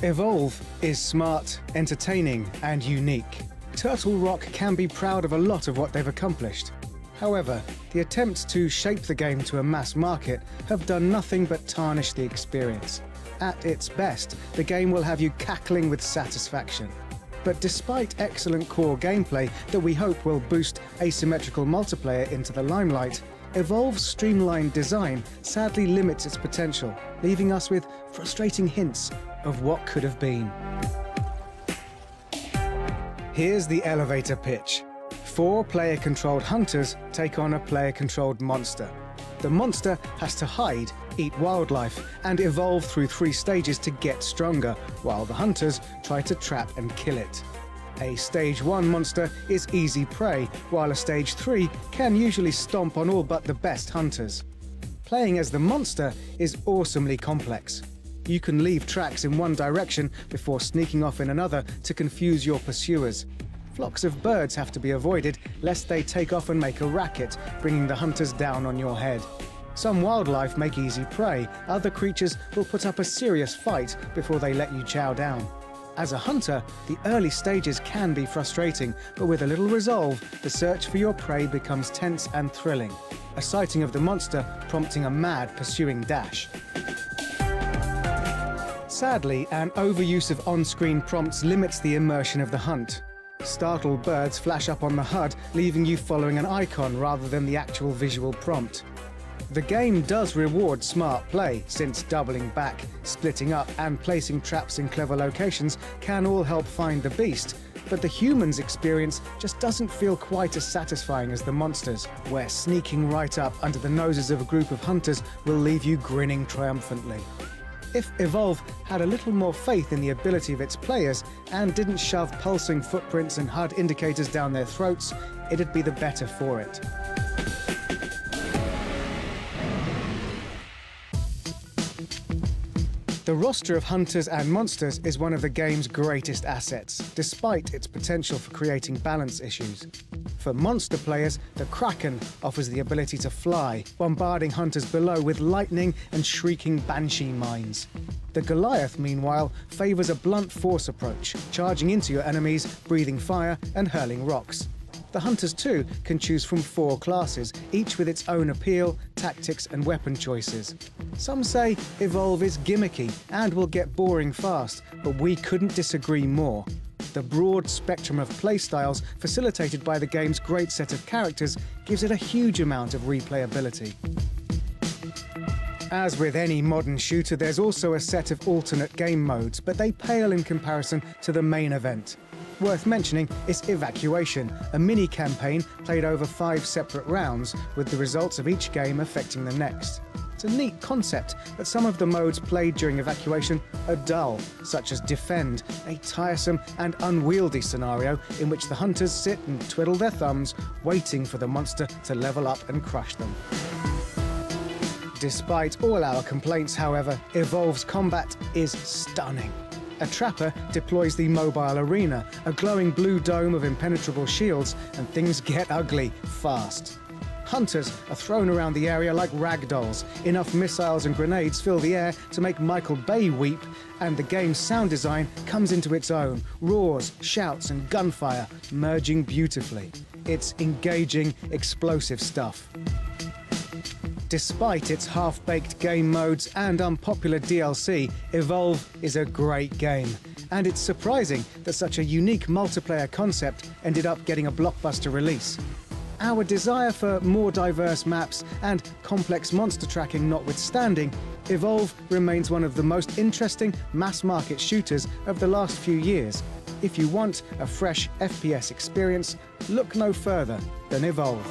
Evolve is smart, entertaining, and unique. Turtle Rock can be proud of a lot of what they've accomplished. However, the attempts to shape the game to a mass market have done nothing but tarnish the experience. At its best, the game will have you cackling with satisfaction. But despite excellent core gameplay that we hope will boost asymmetrical multiplayer into the limelight, Evolve's streamlined design sadly limits its potential, leaving us with frustrating hints of what could have been. Here's the elevator pitch. 4 player-controlled hunters take on a player-controlled monster. The monster has to hide, eat wildlife, and evolve through 3 stages to get stronger, while the hunters try to trap and kill it. A Stage 1 monster is easy prey, while a Stage 3 can usually stomp on all but the best hunters. Playing as the monster is awesomely complex. You can leave tracks in one direction before sneaking off in another to confuse your pursuers. Flocks of birds have to be avoided lest they take off and make a racket, bringing the hunters down on your head. Some wildlife make easy prey, other creatures will put up a serious fight before they let you chow down. As a hunter, the early stages can be frustrating, but with a little resolve, the search for your prey becomes tense and thrilling, a sighting of the monster prompting a mad pursuing dash. Sadly, an overuse of on-screen prompts limits the immersion of the hunt. Startled birds flash up on the HUD, leaving you following an icon rather than the actual visual prompt. The game does reward smart play, since doubling back, splitting up, and placing traps in clever locations can all help find the beast, but the human's experience just doesn't feel quite as satisfying as the monsters, where sneaking right up under the noses of a group of hunters will leave you grinning triumphantly. If Evolve had a little more faith in the ability of its players and didn't shove pulsing footprints and HUD indicators down their throats, it'd be the better for it. The roster of hunters and monsters is one of the game's greatest assets, despite its potential for creating balance issues. For monster players, the Kraken offers the ability to fly, bombarding hunters below with lightning and shrieking banshee mines. The Goliath, meanwhile, favours a blunt force approach, charging into your enemies, breathing fire and hurling rocks. The hunters too can choose from 4 classes, each with its own appeal, tactics and weapon choices. Some say Evolve is gimmicky and will get boring fast, but we couldn't disagree more. The broad spectrum of playstyles facilitated by the game's great set of characters gives it a huge amount of replayability. As with any modern shooter, there's also a set of alternate game modes, but they pale in comparison to the main event. Worth mentioning is Evacuation, a mini-campaign played over 5 separate rounds, with the results of each game affecting the next. It's a neat concept, but some of the modes played during Evacuation are dull, such as Defend, a tiresome and unwieldy scenario in which the hunters sit and twiddle their thumbs, waiting for the monster to level up and crush them. Despite all our complaints, however, Evolve's combat is stunning. A trapper deploys the mobile arena, a glowing blue dome of impenetrable shields, and things get ugly fast. Hunters are thrown around the area like rag dolls. Enough missiles and grenades fill the air to make Michael Bay weep, and the game's sound design comes into its own. Roars, shouts, and gunfire merging beautifully. It's engaging, explosive stuff. Despite its half-baked game modes and unpopular DLC, Evolve is a great game. And it's surprising that such a unique multiplayer concept ended up getting a blockbuster release. Our desire for more diverse maps and complex monster tracking notwithstanding, Evolve remains one of the most interesting mass-market shooters of the last few years. If you want a fresh FPS experience, look no further than Evolve.